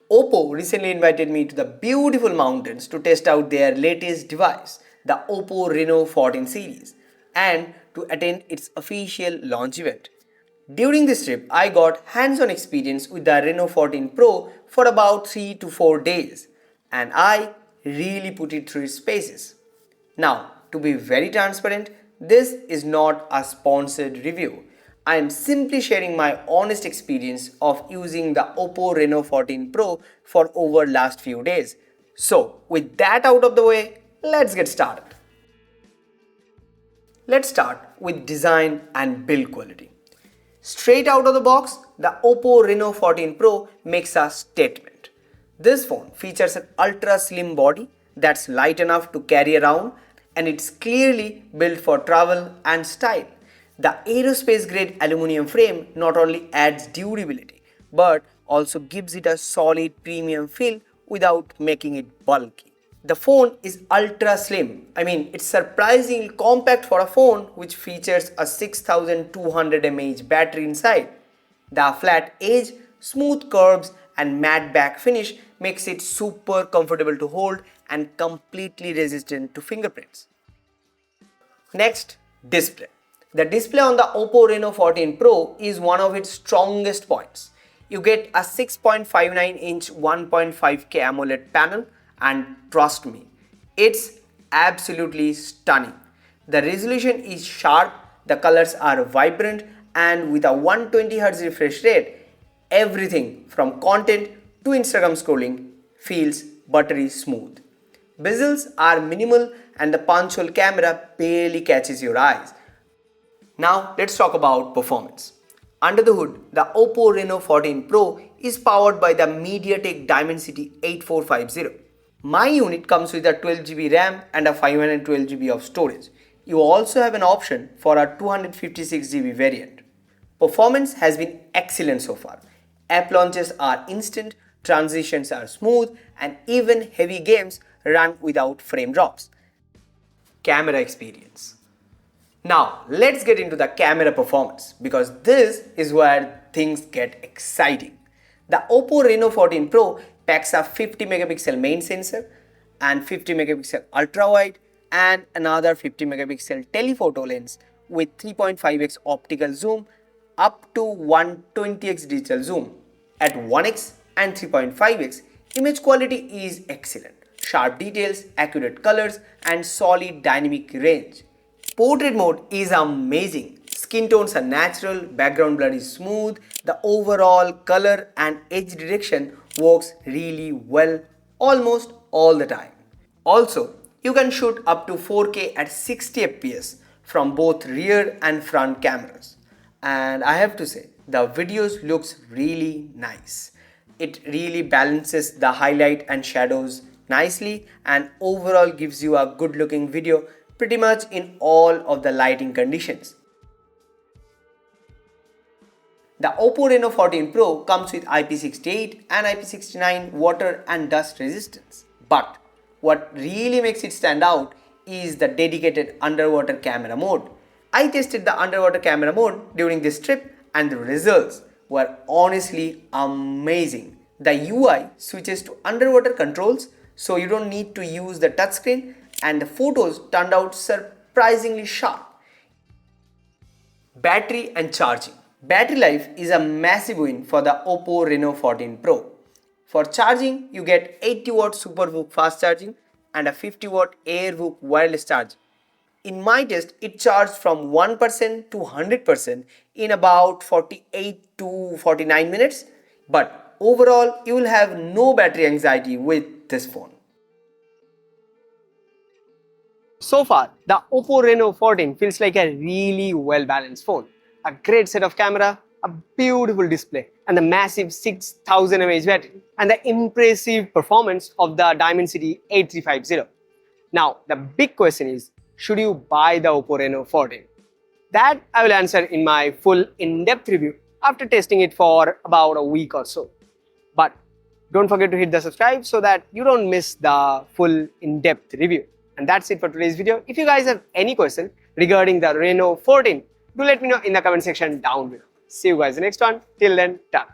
Oppo recently invited me to the beautiful mountains to test out their latest device, the Oppo Reno 14 series, and to attend its official launch event. During this trip, I got hands-on experience with the Reno 14 Pro for about 3 to 4 days, and I really put it through its paces. Now, to be very transparent, this is not a sponsored review. I am simply sharing my honest experience of using the Oppo Reno 14 Pro for over last few days. So, with that out of the way, let's get started. Let's start with design and build quality. Straight out of the box, the Oppo Reno 14 Pro makes a statement. This phone features an ultra slim body that's light enough to carry around, and it's clearly built for travel and style. The aerospace grade aluminum frame not only adds durability but also gives it a solid premium feel without making it bulky. The phone is ultra slim. It's surprisingly compact for a phone which features a 6200 mAh battery inside. The flat edge, smooth curves, and matte back finish makes it super comfortable to hold and completely resistant to fingerprints. Next, display. The display on the Oppo Reno 14 Pro is one of its strongest points. You get a 6.59-inch 1.5K AMOLED panel, and trust me, it's absolutely stunning. The resolution is sharp, the colors are vibrant, and with a 120Hz refresh rate, everything from content to Instagram scrolling feels buttery smooth. Bezels are minimal and the punch hole camera barely catches your eyes. Now let's talk about performance. Under the hood, the Oppo Reno 14 Pro is powered by the MediaTek Dimensity 8450. My unit comes with a 12GB RAM and a 512GB of storage. You also have an option for a 256GB variant. Performance has been excellent so far. App launches are instant, transitions are smooth, and even heavy games run without frame drops. Camera experience. Now let's get into the camera performance because this is where things get exciting. The Oppo Reno 14 Pro packs a 50 megapixel main sensor and 50 megapixel ultra wide and another 50 megapixel telephoto lens with 3.5x optical zoom up to 120x digital zoom. At 1x and 3.5x, image quality is excellent. Sharp details, accurate colors, and solid dynamic range. Portrait mode is amazing. Skin tones are natural, background blur is smooth, the overall color and edge direction works really well almost all the time. Also, you can shoot up to 4K at 60 fps from both rear and front cameras. And I have to say, the videos looks really nice. It really balances the highlight and shadows nicely and overall gives you a good looking video pretty much in all of the lighting conditions. The Oppo Reno 14 Pro comes with IP68 and IP69 water and dust resistance. But what really makes it stand out is the dedicated underwater camera mode. I tested the underwater camera mode during this trip and the results were honestly amazing. The UI switches to underwater controls so you don't need to use the touchscreen and the photos turned out surprisingly sharp. Battery and charging. Battery life is a massive win for the Oppo Reno 14 Pro. For charging, you get 80-watt SuperVOOC fast charging and a 50-watt AirVOOC wireless charge. In my test, it charged from 1% to 100% in about 48 to 49 minutes. But overall, you will have no battery anxiety with this phone. So far, the Oppo Reno 14 feels like a really well-balanced phone. A great set of camera, a beautiful display, and the massive 6000 mAh battery, and the impressive performance of the Dimensity 8350. Now, the big question is, should you buy the Oppo Reno 14? That I will answer in my full in-depth review after testing it for about a week or so. But don't forget to hit the subscribe so that you don't miss the full in-depth review. And that's it for today's video. If you guys have any question regarding the Reno 14, do let me know in the comment section down below. See you guys in the next one. Till then, ta.